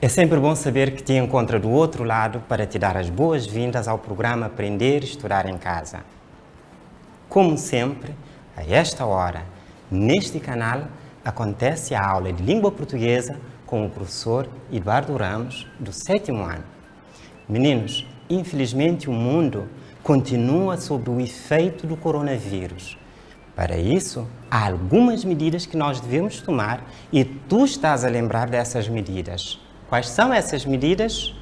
É sempre bom saber que te encontra do outro lado para te dar as boas-vindas ao programa Aprender e Estudar em Casa. Como sempre, a esta hora, neste canal, acontece a aula de língua portuguesa com o professor Eduardo Ramos, do 7º ano. Meninos, infelizmente o mundo continua sob o efeito do coronavírus. Para isso, há algumas medidas que nós devemos tomar e tu estás a lembrar dessas medidas. Quais são essas medidas?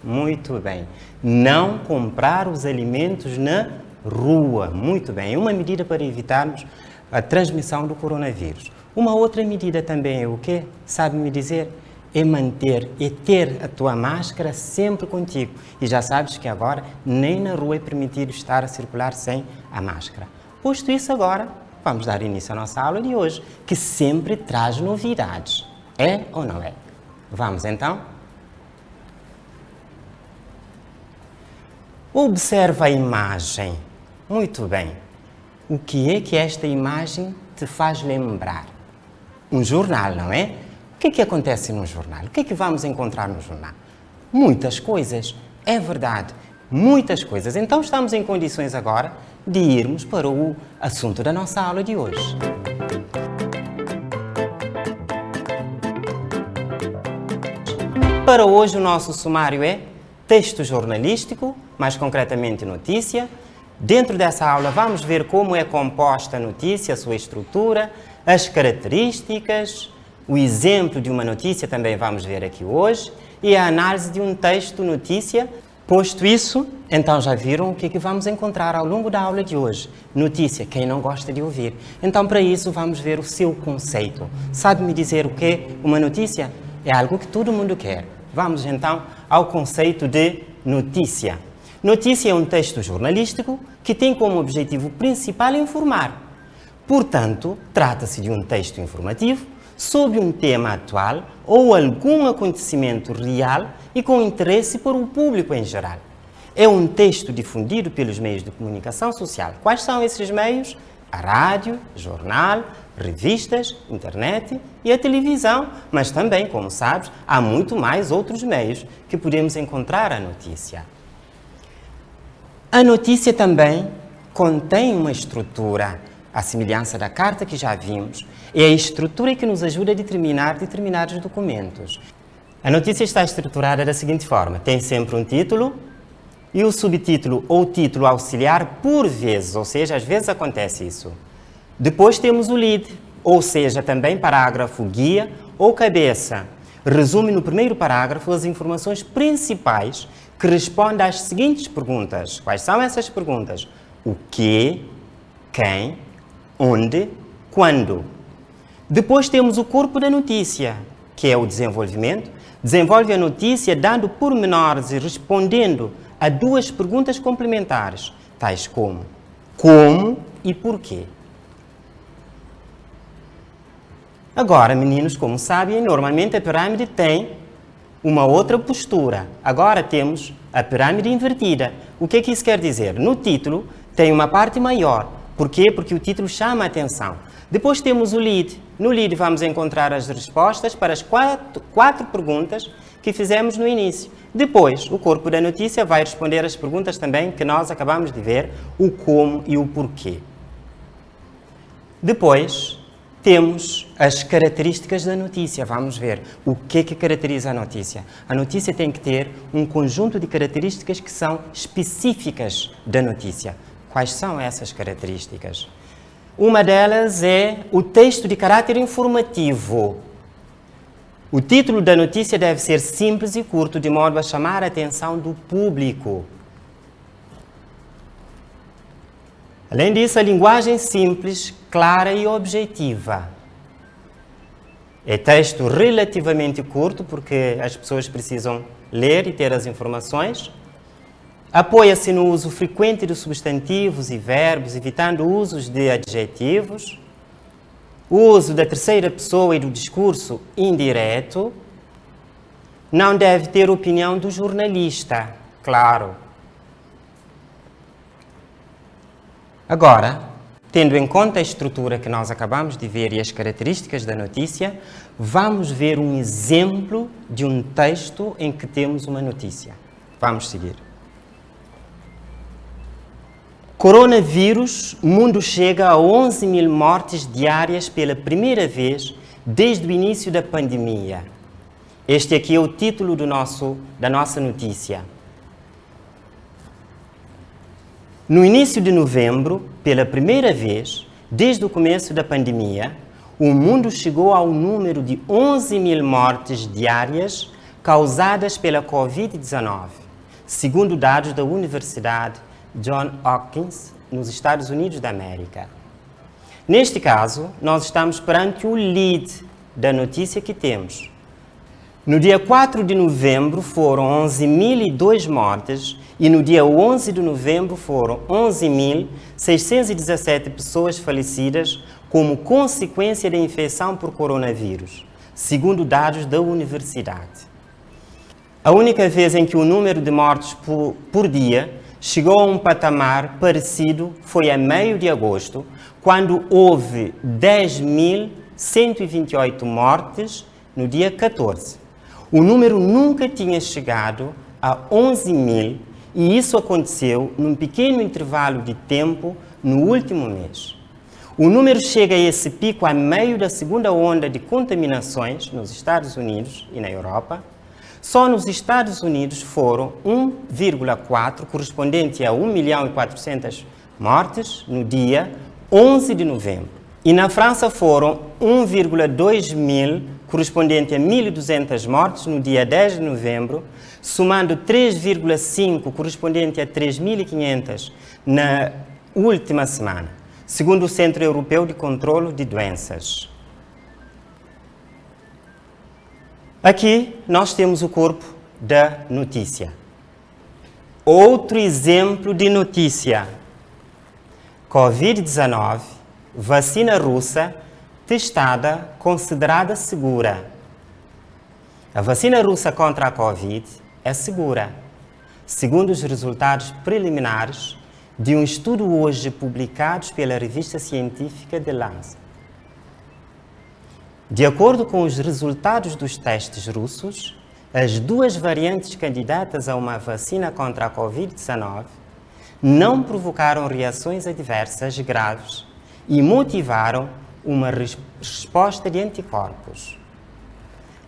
Muito bem. Não comprar os alimentos na rua. Muito bem. É uma medida para evitarmos a transmissão do coronavírus. Uma outra medida também é o quê? Sabe-me dizer? É manter e ter a tua máscara sempre contigo. E já sabes que agora nem na rua é permitido estar a circular sem a máscara. Posto isso agora, vamos dar início à nossa aula de hoje, que sempre traz novidades. É ou não é? Vamos então? Observa a imagem. Muito bem. O que é que esta imagem te faz lembrar? Um jornal, não é? O que é que acontece no jornal? O que é que vamos encontrar no jornal? Muitas coisas. É verdade. Muitas coisas. Então estamos em condições agora de irmos para o assunto da nossa aula de hoje. Para hoje o nosso sumário é texto jornalístico, mais concretamente notícia. Dentro dessa aula vamos ver como é composta a notícia, a sua estrutura, as características, o exemplo de uma notícia também vamos ver aqui hoje e a análise de um texto notícia. Posto isso, então já viram o que é que vamos encontrar ao longo da aula de hoje? Notícia, quem não gosta de ouvir. Então para isso vamos ver o seu conceito. Sabe-me dizer o que é uma notícia? É algo que todo mundo quer. Vamos então ao conceito de notícia. Notícia é um texto jornalístico que tem como objetivo principal informar. Portanto, trata-se de um texto informativo sobre um tema atual ou algum acontecimento real e com interesse para o público em geral. É um texto difundido pelos meios de comunicação social. Quais são esses meios? A rádio, jornal, revistas, internet e a televisão, mas também, como sabes, há muito mais outros meios que podemos encontrar a notícia. A notícia também contém uma estrutura, à semelhança da carta que já vimos, é a estrutura que nos ajuda a determinar determinados documentos. A notícia está estruturada da seguinte forma: tem sempre um título e o subtítulo ou título auxiliar por vezes, ou seja, às vezes acontece isso. Depois temos o lead, ou seja, também parágrafo guia ou cabeça. Resume no primeiro parágrafo as informações principais que respondem às seguintes perguntas. Quais são essas perguntas? O que, quem, onde, quando. Depois temos o corpo da notícia, que é o desenvolvimento. Desenvolve a notícia dando pormenores e respondendo a duas perguntas complementares, tais como e porquê. Agora, meninos, como sabem, normalmente a pirâmide tem uma outra postura. Agora temos a pirâmide invertida. O que é que isso quer dizer? No título tem uma parte maior. Por quê? Porque o título chama a atenção. Depois temos o lead. No lead vamos encontrar as respostas para as quatro perguntas que fizemos no início. Depois, o corpo da notícia vai responder as perguntas também que nós acabamos de ver, o como e o porquê. Depois, temos as características da notícia. Vamos ver o que é que caracteriza a notícia. A notícia tem que ter um conjunto de características que são específicas da notícia. Quais são essas características? Uma delas é o texto de caráter informativo. O título da notícia deve ser simples e curto, de modo a chamar a atenção do público. Além disso, a linguagem simples, clara e objetiva. É texto relativamente curto, porque as pessoas precisam ler e ter as informações. Apoia-se no uso frequente de substantivos e verbos, evitando usos de adjetivos. O uso da terceira pessoa e do discurso indireto. Não deve ter opinião do jornalista, claro. Agora, tendo em conta a estrutura que nós acabamos de ver e as características da notícia, vamos ver um exemplo de um texto em que temos uma notícia. Vamos seguir. Coronavírus, mundo chega a 11 mil mortes diárias pela primeira vez desde o início da pandemia. Este aqui é o título da nossa notícia. No início de novembro, pela primeira vez, desde o começo da pandemia, o mundo chegou ao número de 11 mil mortes diárias causadas pela Covid-19, segundo dados da Universidade Johns Hopkins, nos Estados Unidos da América. Neste caso, nós estamos perante o lead da notícia que temos. No dia 4 de novembro foram 11.002 mortes e no dia 11 de novembro foram 11.617 pessoas falecidas como consequência da infecção por coronavírus, segundo dados da universidade. A única vez em que o número de mortes por dia chegou a um patamar parecido foi a meio de agosto, quando houve 10.128 mortes no dia 14. O número nunca tinha chegado a 11 mil e isso aconteceu num pequeno intervalo de tempo no último mês. O número chega a esse pico a meio da segunda onda de contaminações nos Estados Unidos e na Europa. Só nos Estados Unidos foram 1,4, correspondente a 1.400.000 mortes no dia 11 de novembro. E na França foram 1,2 mil, correspondente a 1.200 mortes no dia 10 de novembro, somando 3,5, correspondente a 3.500 na última semana, segundo o Centro Europeu de Controlo de Doenças. Aqui nós temos o corpo da notícia. Outro exemplo de notícia. Covid-19, vacina russa testada, considerada segura. A vacina russa contra a Covid é segura, segundo os resultados preliminares de um estudo hoje publicado pela revista científica The Lancet. De acordo com os resultados dos testes russos, as duas variantes candidatas a uma vacina contra a Covid-19 não provocaram reações adversas graves e motivaram uma resposta de anticorpos.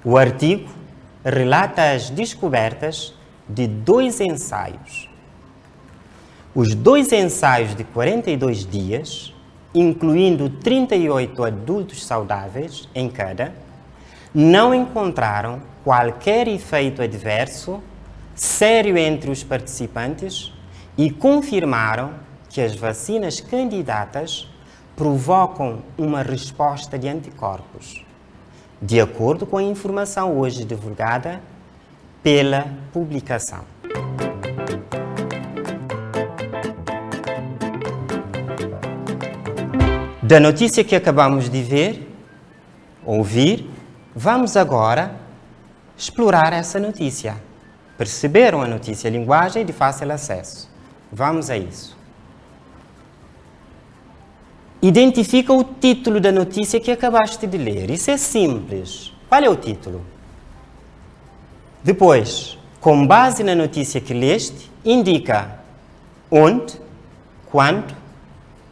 O artigo relata as descobertas de 2 ensaios. Os 2 ensaios de 42 dias, incluindo 38 adultos saudáveis em cada, não encontraram qualquer efeito adverso sério entre os participantes e confirmaram que as vacinas candidatas provocam uma resposta de anticorpos, de acordo com a informação hoje divulgada pela publicação. Da notícia que acabamos de ver, ouvir, vamos agora explorar essa notícia. Perceberam a notícia? Linguagem de fácil acesso. Vamos a isso. Identifica o título da notícia que acabaste de ler. Isso é simples. Qual é o título? Depois, com base na notícia que leste, indica onde, quando,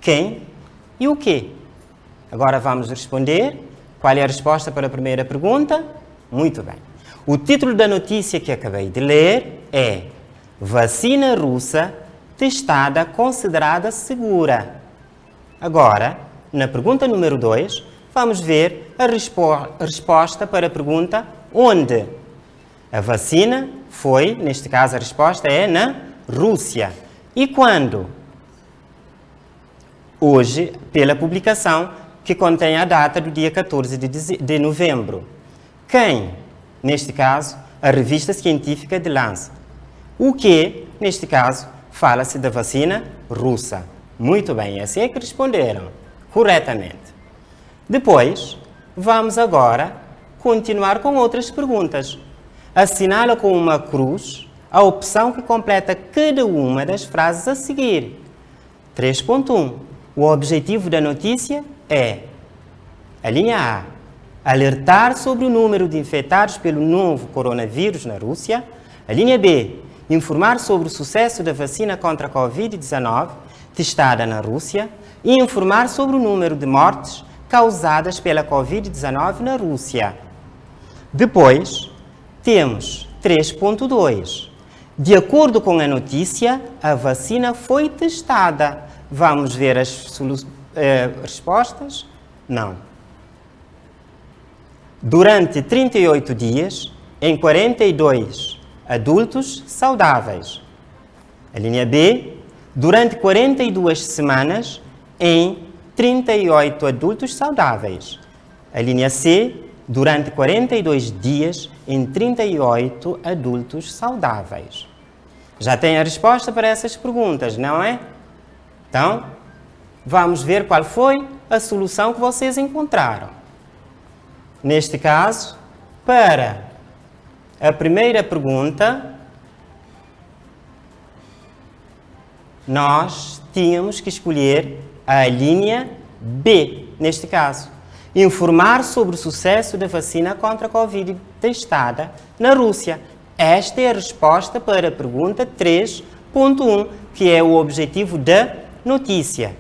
quem e o quê. Agora vamos responder. Qual é a resposta para a primeira pergunta? Muito bem. O título da notícia que acabei de ler é Vacina russa testada considerada segura. Agora, na pergunta número 2, vamos ver a resposta para a pergunta onde. A vacina foi, neste caso a resposta é na Rússia. E quando? Hoje, pela publicação que contém a data do dia 14 de novembro. Quem? Neste caso, a revista científica The Lancet. O que, neste caso, fala-se da vacina russa. Muito bem, assim é que responderam corretamente. Depois, vamos agora continuar com outras perguntas. Assinala com uma cruz a opção que completa cada uma das frases a seguir. 3.1. O objetivo da notícia é, a linha A, alertar sobre o número de infectados pelo novo coronavírus na Rússia. A linha B, informar sobre o sucesso da vacina contra a Covid-19 testada na Rússia e informar sobre o número de mortes causadas pela Covid-19 na Rússia. Depois, temos 3.2. De acordo com a notícia, a vacina foi testada. Vamos ver as respostas? Não. Durante 38 dias, em 42 adultos saudáveis. A linha B, durante 42 semanas, em 38 adultos saudáveis. A linha C, durante 42 dias, em 38 adultos saudáveis. Já tem a resposta para essas perguntas, não é? Então, vamos ver qual foi a solução que vocês encontraram. Neste caso, para a primeira pergunta, nós tínhamos que escolher a linha B, neste caso. Informar sobre o sucesso da vacina contra a Covid testada na Rússia. Esta é a resposta para a pergunta 3.1, que é o objetivo da notícia.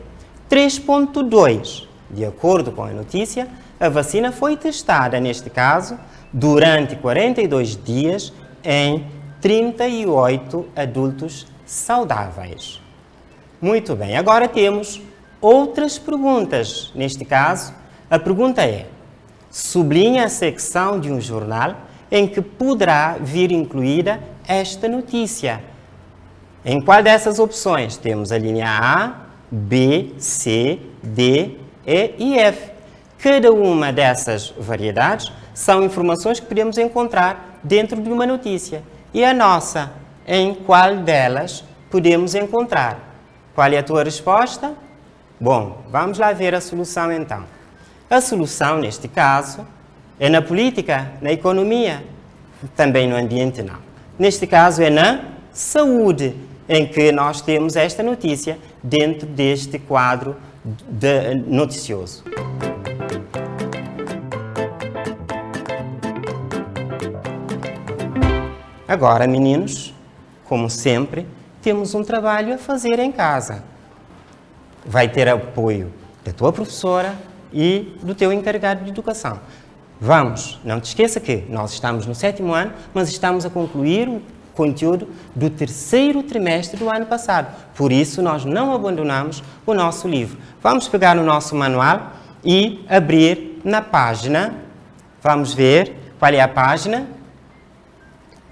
3.2. De acordo com a notícia, a vacina foi testada, neste caso, durante 42 dias em 38 adultos saudáveis. Muito bem, agora temos outras perguntas. Neste caso, a pergunta é: sublinhe a secção de um jornal em que poderá vir incluída esta notícia. Em qual dessas opções? Temos a linha A, B, C, D, E e F. Cada uma dessas variedades são informações que podemos encontrar dentro de uma notícia. E a nossa, em qual delas podemos encontrar? Qual é a tua resposta? Bom, vamos lá ver a solução então. A solução, neste caso, é na política, na economia, também no ambiente não. Neste caso é na saúde, em que nós temos esta notícia dentro deste quadro noticioso. Agora, meninos, como sempre, temos um trabalho a fazer em casa. Vai ter apoio da tua professora e do teu encarregado de educação. Vamos, não te esqueça que nós estamos no 7º ano, mas estamos a concluir o conteúdo do 3º trimestre do ano passado. Por isso, nós não abandonamos o nosso livro. Vamos pegar o nosso manual e abrir na página. Vamos ver qual é a página.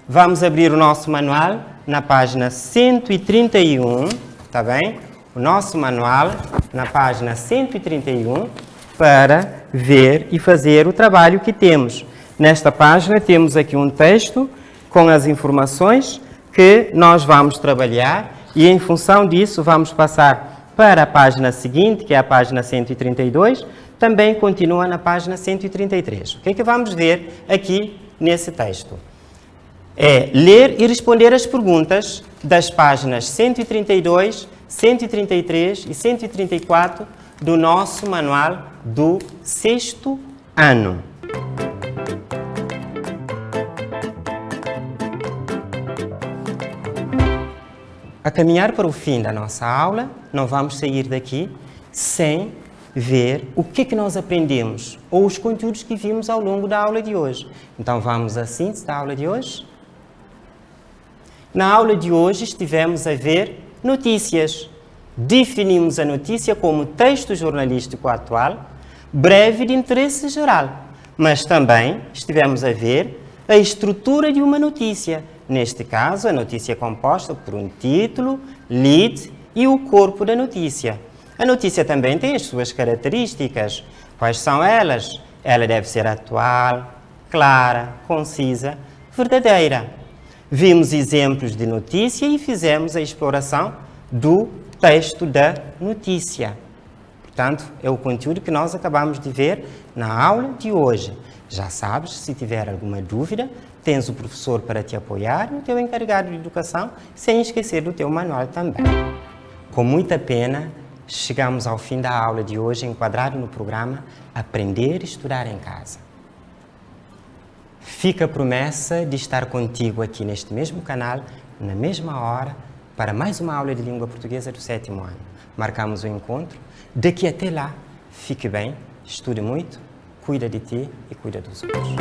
Vamos abrir o nosso manual na página 131, tá bem? O nosso manual na página 131 para ver e fazer o trabalho que temos. Nesta página temos aqui um texto com as informações que nós vamos trabalhar e em função disso vamos passar para a página seguinte, que é a página 132, também continua na página 133. O que é que vamos ver aqui nesse texto? É ler e responder as perguntas das páginas 132, 133 e 134 do nosso manual do 6º ano. A caminhar para o fim da nossa aula, não vamos sair daqui sem ver o que é que nós aprendemos ou os conteúdos que vimos ao longo da aula de hoje. Então vamos à síntese da aula de hoje. Na aula de hoje estivemos a ver notícias. Definimos a notícia como texto jornalístico atual, breve de interesse geral, mas também estivemos a ver a estrutura de uma notícia. Neste caso, a notícia é composta por um título, lead e o corpo da notícia. A notícia também tem as suas características. Quais são elas? Ela deve ser atual, clara, concisa, verdadeira. Vimos exemplos de notícia e fizemos a exploração do texto da notícia. Portanto, é o conteúdo que nós acabamos de ver na aula de hoje. Já sabes, se tiver alguma dúvida, tens o professor para te apoiar e o teu encarregado de educação, sem esquecer do teu manual também. Com muita pena, chegamos ao fim da aula de hoje enquadrado no programa Aprender e Estudar em Casa. Fica a promessa de estar contigo aqui neste mesmo canal, na mesma hora, para mais uma aula de língua portuguesa do 7º ano. Marcamos o encontro. Daqui até lá, fique bem, estude muito, cuida de ti e cuida dos outros.